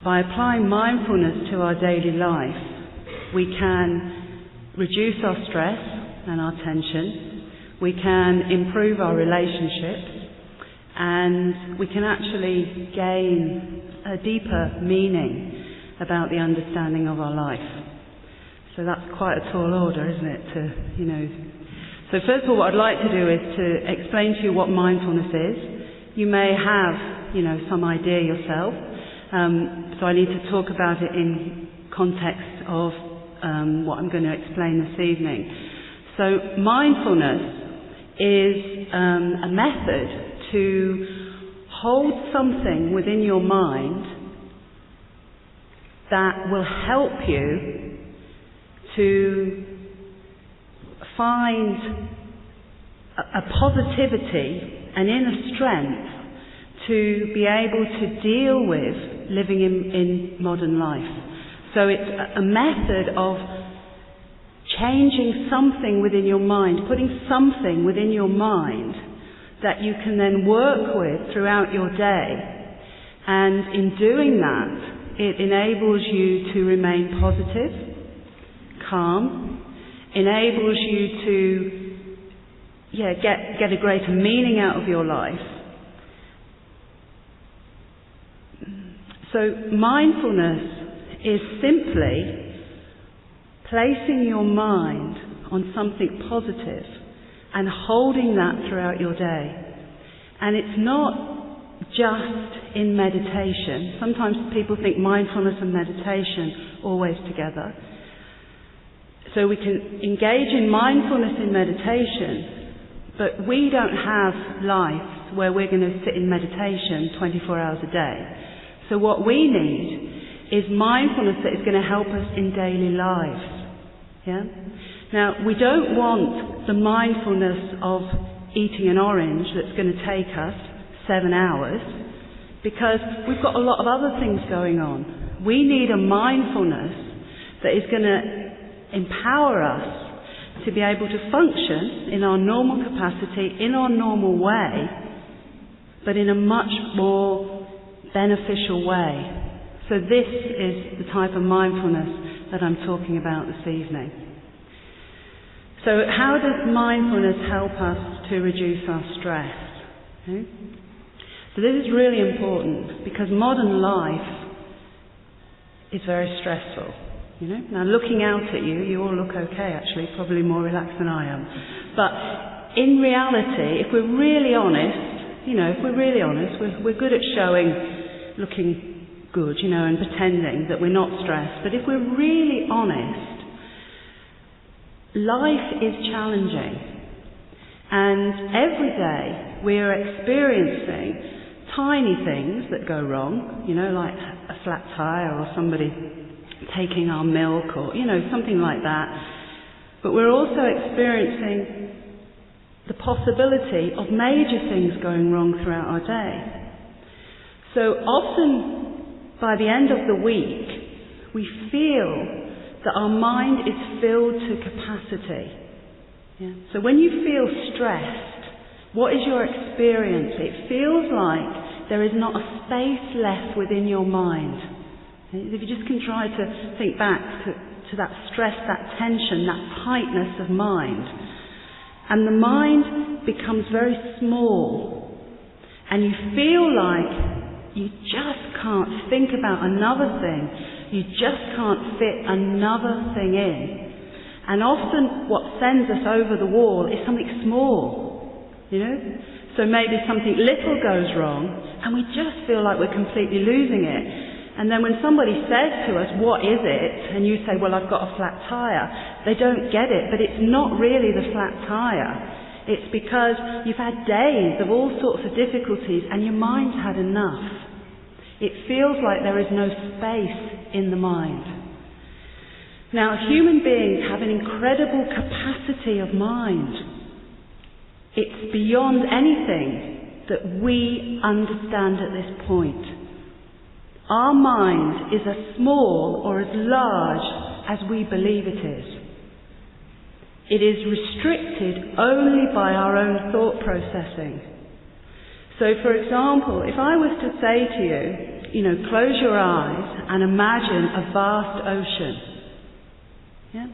By applying mindfulness to our daily life, we can reduce our stress and our tension, we can improve our relationships, and we can actually gain a deeper meaning about the understanding of our life. So that's quite a tall order, isn't it? So first of all, what I'd like to do is to explain to you what mindfulness is. You may have, some idea yourself. So I need to talk about it in context of what I'm going to explain this evening. So mindfulness is a method to hold something within your mind that will help you to find a positivity, an inner strength to be able to deal with living in modern life. So it's a method of changing something within your mind, putting something within your mind that you can then work with throughout your day. And in doing that, it enables you to remain positive, calm, enables you to get a greater meaning out of your life. So mindfulness is simply placing your mind on something positive and holding that throughout your day. And it's not just in meditation. Sometimes people think mindfulness and meditation always together. So we can engage in mindfulness in meditation, but we don't have lives where we're going to sit in meditation 24 hours a day. So what we need is mindfulness that is going to help us in daily lives. Yeah? Now, we don't want the mindfulness of eating an orange that's going to take us 7 hours, because we've got a lot of other things going on. We need a mindfulness that is going to empower us to be able to function in our normal capacity, in our normal way, but in a much more beneficial way. So this is the type of mindfulness that I'm talking about this evening. So how does mindfulness help us to reduce our stress? Okay? So this is really important because modern life is very stressful. Now looking out at you, you all look okay actually, probably more relaxed than I am. But in reality, if we're really honest, we're good at looking good, and pretending that we're not stressed. But if we're really honest, life is challenging. And every day we are experiencing tiny things that go wrong, like a flat tire or somebody taking our milk or, something like that. But we're also experiencing the possibility of major things going wrong throughout our day. So often, by the end of the week, we feel that our mind is filled to capacity. Yeah? So when you feel stressed, what is your experience? It feels like there is not a space left within your mind. If you just can try to think back to that stress, that tension, that tightness of mind. And the mind becomes very small. And you feel like you just can't think about another thing. You just can't fit another thing in. And often what sends us over the wall is something small, So maybe something little goes wrong and we just feel like we're completely losing it. And then when somebody says to us, what is it? And you say, well, I've got a flat tire. They don't get it, but it's not really the flat tire. It's because you've had days of all sorts of difficulties and your mind's had enough. It feels like there is no space in the mind. Now, human beings have an incredible capacity of mind. It's beyond anything that we understand at this point. Our mind is as small or as large as we believe it is. It is restricted only by our own thought processing. So, for example, if I was to say to you, close your eyes and imagine a vast ocean. Yeah?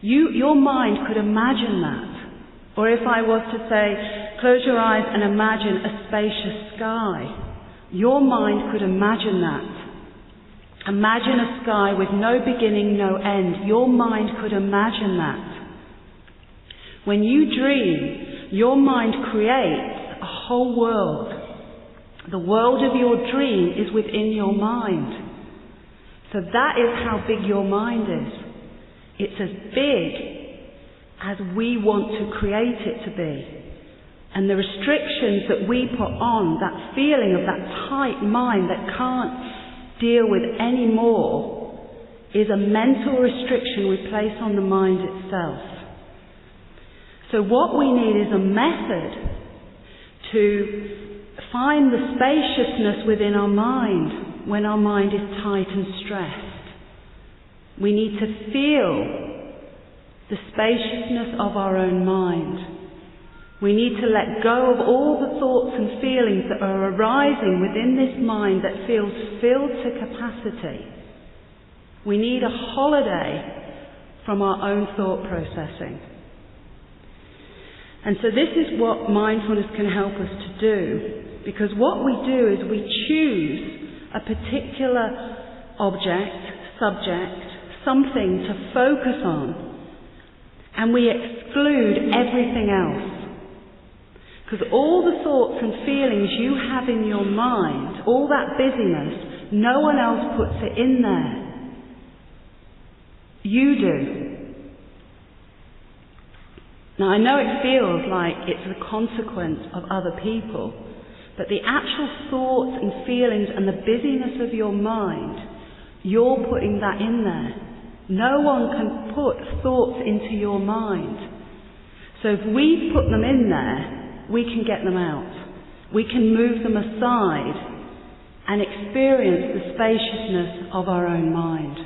Your mind could imagine that. Or if I was to say, close your eyes and imagine a spacious sky, your mind could imagine that. Imagine a sky with no beginning, no end. Your mind could imagine that. When you dream, your mind creates a whole world. The world of your dream is within your mind. So that is how big your mind is. It's as big as we want to create it to be. And the restrictions that we put on, that feeling of that tight mind that can't deal with any more, is a mental restriction we place on the mind itself. So what we need is a method to find the spaciousness within our mind when our mind is tight and stressed. We need to feel the spaciousness of our own mind. We need to let go of all the thoughts and feelings that are arising within this mind that feels filled to capacity. We need a holiday from our own thought processing. And so this is what mindfulness can help us to do. Because what we do is we choose a particular object, subject, something to focus on, and we exclude everything else. Because all the thoughts and feelings you have in your mind, all that busyness, no one else puts it in there. You do. Now I know it feels like it's a consequence of other people, but the actual thoughts and feelings and the busyness of your mind, you're putting that in there. No one can put thoughts into your mind. So if we put them in there, we can get them out. We can move them aside and experience the spaciousness of our own mind.